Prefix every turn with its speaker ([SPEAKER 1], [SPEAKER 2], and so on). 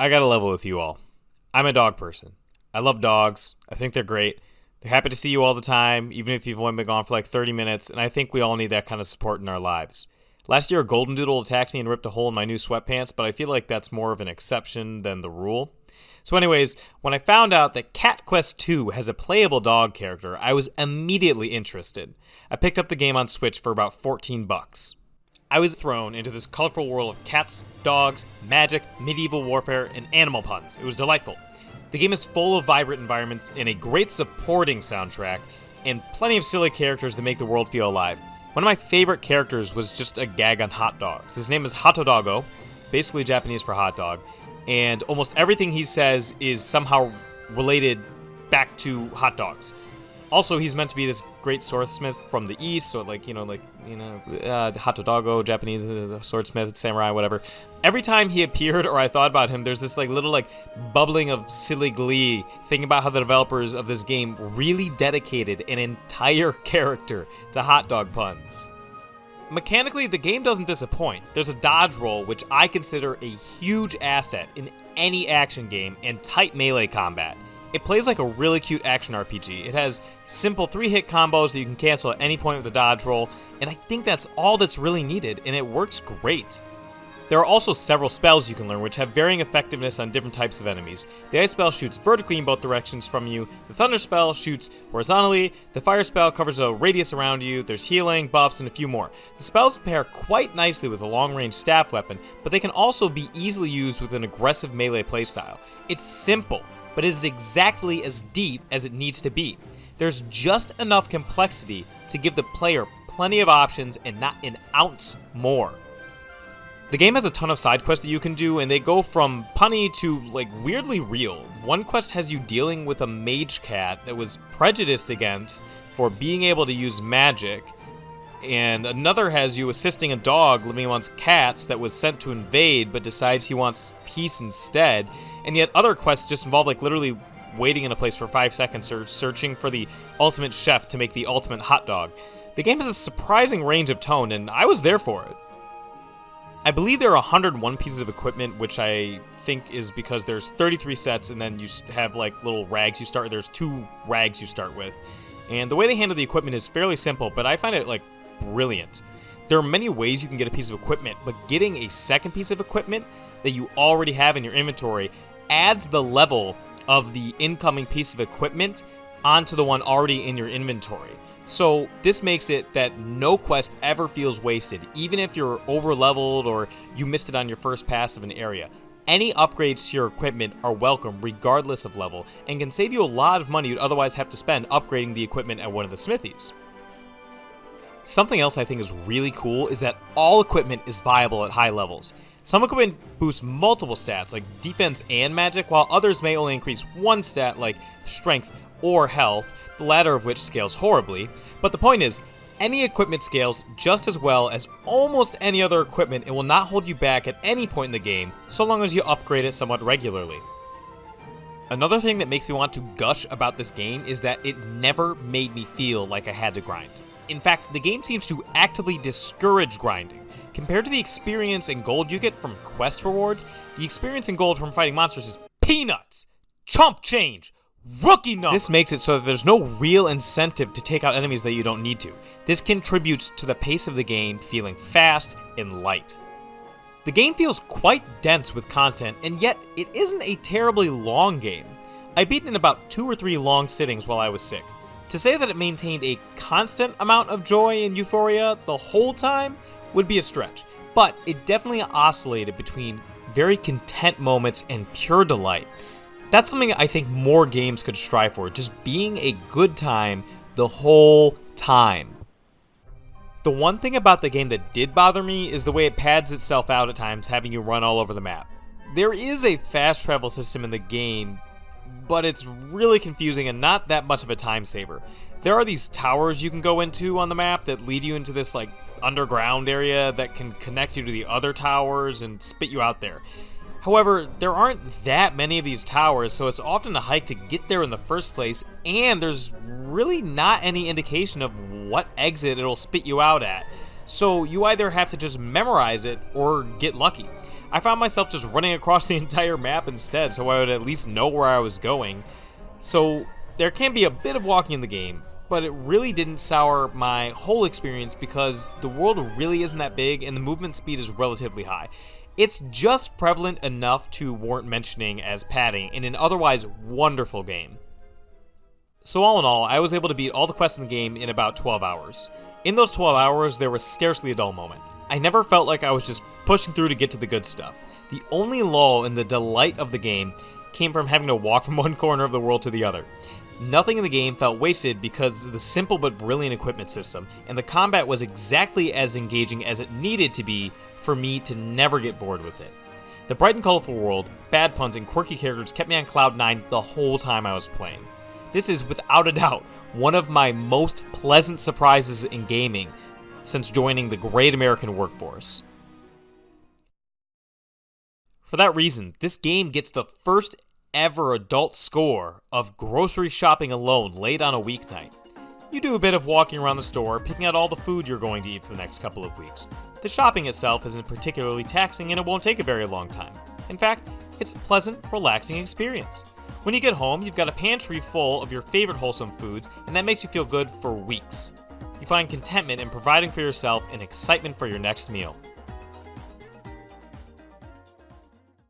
[SPEAKER 1] I gotta level with you all. I'm a dog person. I love dogs. I think they're great. They're happy to see you all the time, even if you've only been gone for like 30 minutes, and I think we all need that kind of support in our lives. Last year, a golden doodle attacked me and ripped a hole in my new sweatpants, but I feel like that's more of an exception than the rule. So anyways, when I found out that Cat Quest 2 has a playable dog character, I was immediately interested. I picked up the game on Switch for about 14 bucks. I was thrown into this colorful world of cats, dogs, magic, medieval warfare, and animal puns. It was delightful. The game is full of vibrant environments and a great supporting soundtrack, and plenty of silly characters that make the world feel alive. One of my favorite characters was just a gag on hot dogs. His name is Hatodago, basically Japanese for hot dog, and almost everything he says is somehow related back to hot dogs. Also, he's meant to be this great swordsmith from the east, so Hatodago, Japanese swordsmith, samurai, whatever. Every time he appeared or I thought about him, there's this little bubbling of silly glee, thinking about how the developers of this game really dedicated an entire character to hot dog puns. Mechanically, the game doesn't disappoint. There's a dodge roll, which I consider a huge asset in any action game, and tight melee combat. It plays like a really cute action RPG. It has simple 3-hit combos that you can cancel at any point with a dodge roll, and I think that's all that's really needed, and it works great. There are also several spells you can learn which have varying effectiveness on different types of enemies. The ice spell shoots vertically in both directions from you, the thunder spell shoots horizontally, the fire spell covers a radius around you, there's healing, buffs, and a few more. The spells pair quite nicely with a long-range staff weapon, but they can also be easily used with an aggressive melee playstyle. It's simple, but it is exactly as deep as it needs to be. There's just enough complexity to give the player plenty of options and not an ounce more. The game has a ton of side quests that you can do, and they go from punny to weirdly real. One quest has you dealing with a mage cat that was prejudiced against for being able to use magic, and another has you assisting a dog living amongst cats that was sent to invade but decides he wants peace instead. And yet other quests just involve literally waiting in a place for 5 seconds or searching for the ultimate chef to make the ultimate hot dog. The game has a surprising range of tone, and I was there for it. I believe there are 101 pieces of equipment, which I think is because there's 33 sets, and then you have little rags you start with. There's 2 rags you start with. And the way they handle the equipment is fairly simple, but I find it brilliant. There are many ways you can get a piece of equipment, but getting a second piece of equipment that you already have in your inventory adds the level of the incoming piece of equipment onto the one already in your inventory. So this makes it that no quest ever feels wasted, even if you're over-leveled or you missed it on your first pass of an area. Any upgrades to your equipment are welcome regardless of level, and can save you a lot of money you'd otherwise have to spend upgrading the equipment at one of the smithies. Something else I think is really cool is that all equipment is viable at high levels. Some equipment boosts multiple stats, like defense and magic, while others may only increase one stat, like strength or health, the latter of which scales horribly. But the point is, any equipment scales just as well as almost any other equipment and will not hold you back at any point in the game, so long as you upgrade it somewhat regularly. Another thing that makes me want to gush about this game is that it never made me feel like I had to grind. In fact, the game seems to actively discourage grinding. Compared to the experience and gold you get from quest rewards, the experience and gold from fighting monsters is peanuts, chump change, rookie numbers. This makes it so that there's no real incentive to take out enemies that you don't need to. This contributes to the pace of the game feeling fast and light. The game feels quite dense with content, and yet it isn't a terribly long game. I beat it in about 2 or 3 long sittings while I was sick. To say that it maintained a constant amount of joy and euphoria the whole time would be a stretch, but it definitely oscillated between very content moments and pure delight. That's something I think more games could strive for, just being a good time the whole time. The one thing about the game that did bother me is the way it pads itself out at times, having you run all over the map. There is a fast travel system in the game, but it's really confusing and not that much of a time saver. There are these towers you can go into on the map that lead you into this underground area that can connect you to the other towers and spit you out there. However, there aren't that many of these towers, so it's often a hike to get there in the first place, and there's really not any indication of what exit it'll spit you out at. So you either have to just memorize it or get lucky. I found myself just running across the entire map instead so I would at least know where I was going. So there can be a bit of walking in the game, but it really didn't sour my whole experience because the world really isn't that big and the movement speed is relatively high. It's just prevalent enough to warrant mentioning as padding in an otherwise wonderful game. So all in all, I was able to beat all the quests in the game in about 12 hours. In those 12 hours, there was scarcely a dull moment. I never felt like I was just pushing through to get to the good stuff. The only lull in the delight of the game came from having to walk from one corner of the world to the other. Nothing in the game felt wasted because of the simple but brilliant equipment system, and the combat was exactly as engaging as it needed to be for me to never get bored with it. The bright and colorful world, bad puns, and quirky characters kept me on cloud 9 the whole time I was playing. This is, without a doubt, one of my most pleasant surprises in gaming since joining the great American workforce. For that reason, this game gets the first ever adult score of grocery shopping alone late on a weeknight. You do a bit of walking around the store, picking out all the food you're going to eat for the next couple of weeks. The shopping itself isn't particularly taxing and it won't take a very long time. In fact, it's a pleasant, relaxing experience. When you get home, you've got a pantry full of your favorite wholesome foods, and that makes you feel good for weeks. You find contentment in providing for yourself and excitement for your next meal.